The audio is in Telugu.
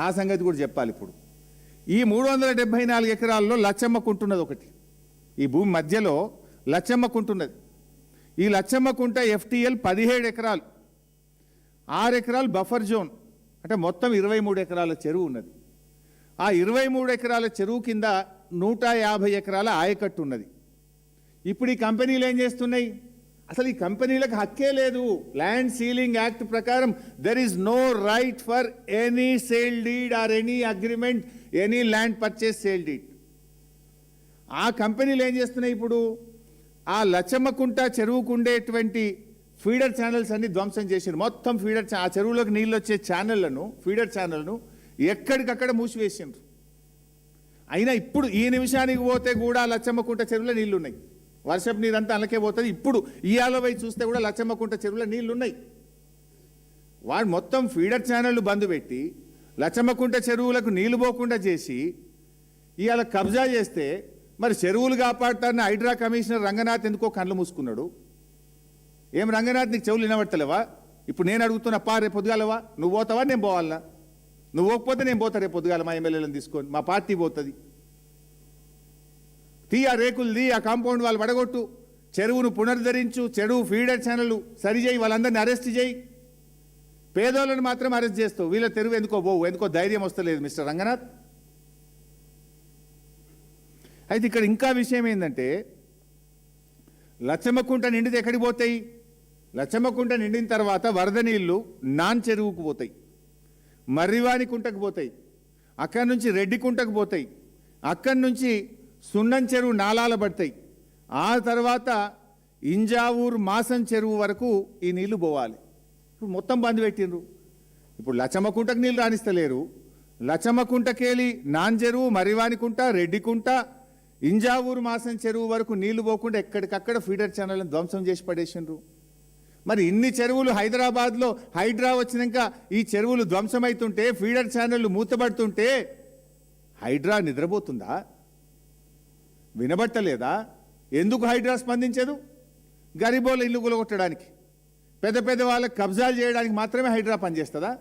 ఆ సంగతి కూడా చెప్పాలి. ఇప్పుడు ఈ 374 ఎకరాల్లో లచ్చమ్మకుంటున్నది ఒకటి, ఈ భూమి మధ్యలో లచ్చమ్మకుంటున్నది. ఈ లచ్చమ్మకుంట FTL 17 ఎకరాలు, 6 ఎకరాలు బఫర్ జోన్, అంటే మొత్తం 23 ఎకరాల చెరువు ఉన్నది. ఆ 23 ఎకరాల చెరువు కింద 150 ఎకరాల ఆయకట్టు ఉన్నది. ఇప్పుడు ఈ కంపెనీలు ఏం చేస్తున్నాయి? అసలు ఈ కంపెనీలకు హక్కే లేదు. ల్యాండ్ సీలింగ్ యాక్ట్ ప్రకారం there is no right for any sale deed or any agreement, any land purchase sale deed. ఆ కంపెనీలు ఏం చేస్తున్నాయి? ఇప్పుడు ఆ లచ్చమ్మకుంట చెరువుకు ఉండేటువంటి ఫీడర్ ఛానల్స్ అన్ని ధ్వంసం చేసారు. మొత్తం ఫీడర్, ఆ చెరువులోకి నీళ్ళు వచ్చే ఛానళ్లను, ఫీడర్ ఛానల్ను ఎక్కడికక్కడ మూసివేసిండ్రు. అయినా ఇప్పుడు ఈ నిమిషానికి పోతే కూడా లచ్చమ్మకుంట చెరువులో నీళ్లు ఉన్నాయి. వర్షపు నీరంతా అలాగే పోతుంది. ఇప్పుడు ఇయాల పోయి చూస్తే కూడా లచ్చమ్మకుంట చెరువులో నీళ్లు ఉన్నాయి. వాడు మొత్తం ఫీడర్ ఛానళ్ళు బంద్ పెట్టి లచ్చమ్మకుంట చెరువులకు నీళ్లు పోకుండా చేసి ఇవాళ కబ్జా చేస్తే మరి చెరువులు కాపాడుతారని హైడ్రా కమిషనర్ రంగనాథ్ ఎందుకో కళ్ళు మూసుకున్నాడు. ఏం రంగనాథ్, నీకు చెవులు వినబడతలేవా? ఇప్పుడు నేను అడుగుతున్నా, పా రేపు పొద్దుగాలవా? నువ్వు పోతావా? నేను పోవాలా? నువ్వు పోకపోతే నేను పోతా రేపు పొద్దుగాల, మా ఎమ్మెల్యేలను తీసుకొని, మా పార్టీ పోతుంది. ఆ రేకులు ఆ కాంపౌండ్ వాళ్ళు పడగొట్టు, చెరువును పునరుద్ధరించు, చెరువు ఫీడర్ ఛానల్ సరిచేయి, వాళ్ళందరినీ అరెస్ట్ చేయి. పేదోళ్ళని మాత్రం అరెస్ట్ చేస్తావు, వీళ్ళ తెరువు ఎందుకో పోవు, ఎందుకో ధైర్యం వస్తలేదు మిస్టర్ రంగనాథ్. అయితే ఇక్కడ ఇంకా విషయం ఏంటంటే, లచ్చమ్మకుంట నిండితే ఎక్కడికి పోతాయి? లచ్చమ్మకుంట నిండిన తర్వాత వరద నీళ్లు నాన్ చెరువుకు పోతాయి, మర్రివాణి కుంటకు పోతాయి, అక్కడి నుంచి రెడ్డి కుంటకు పోతాయి, అక్కడి నుంచి సున్నం చెరువు నాలాల పడతాయి, ఆ తర్వాత ఇంజావూరు మాసం చెరువు వరకు ఈ నీళ్లు పోవాలి. ఇప్పుడు మొత్తం బంద్ పెట్టిండ్రు. ఇప్పుడు లచ్చమ్మకుంటకు నీళ్ళు రాణిస్తలేరు. లచ్చమ్మకుంటకేలి నాన్ చెరువు, మర్రివాణికుంట, రెడ్డికుంట, ఇంజావూరు మాసం చెరువు వరకు నీళ్లు పోకుండా ఎక్కడికక్కడ ఫీడర్ ఛానల్ని ధ్వంసం చేసి పడేసిండ్రు. మరి ఇన్ని చెరువులు హైదరాబాద్లో హైడ్రా వచ్చినాక ఈ చెరువులు ధ్వంసమవుతుంటే, ఫీడర్ ఛానళ్ళు మూతబడుతుంటే హైడ్రా నిద్రపోతుందా? వినబట్టలేదా? ఎందుకు హైడ్రా స్పందించదు? గరీబోళ్ళ ఇల్లు కూలగొట్టడానికి, పెద్ద పెద్ద వాళ్ళకి కబ్జాలు చేయడానికి మాత్రమే హైడ్రా పనిచేస్తుందా?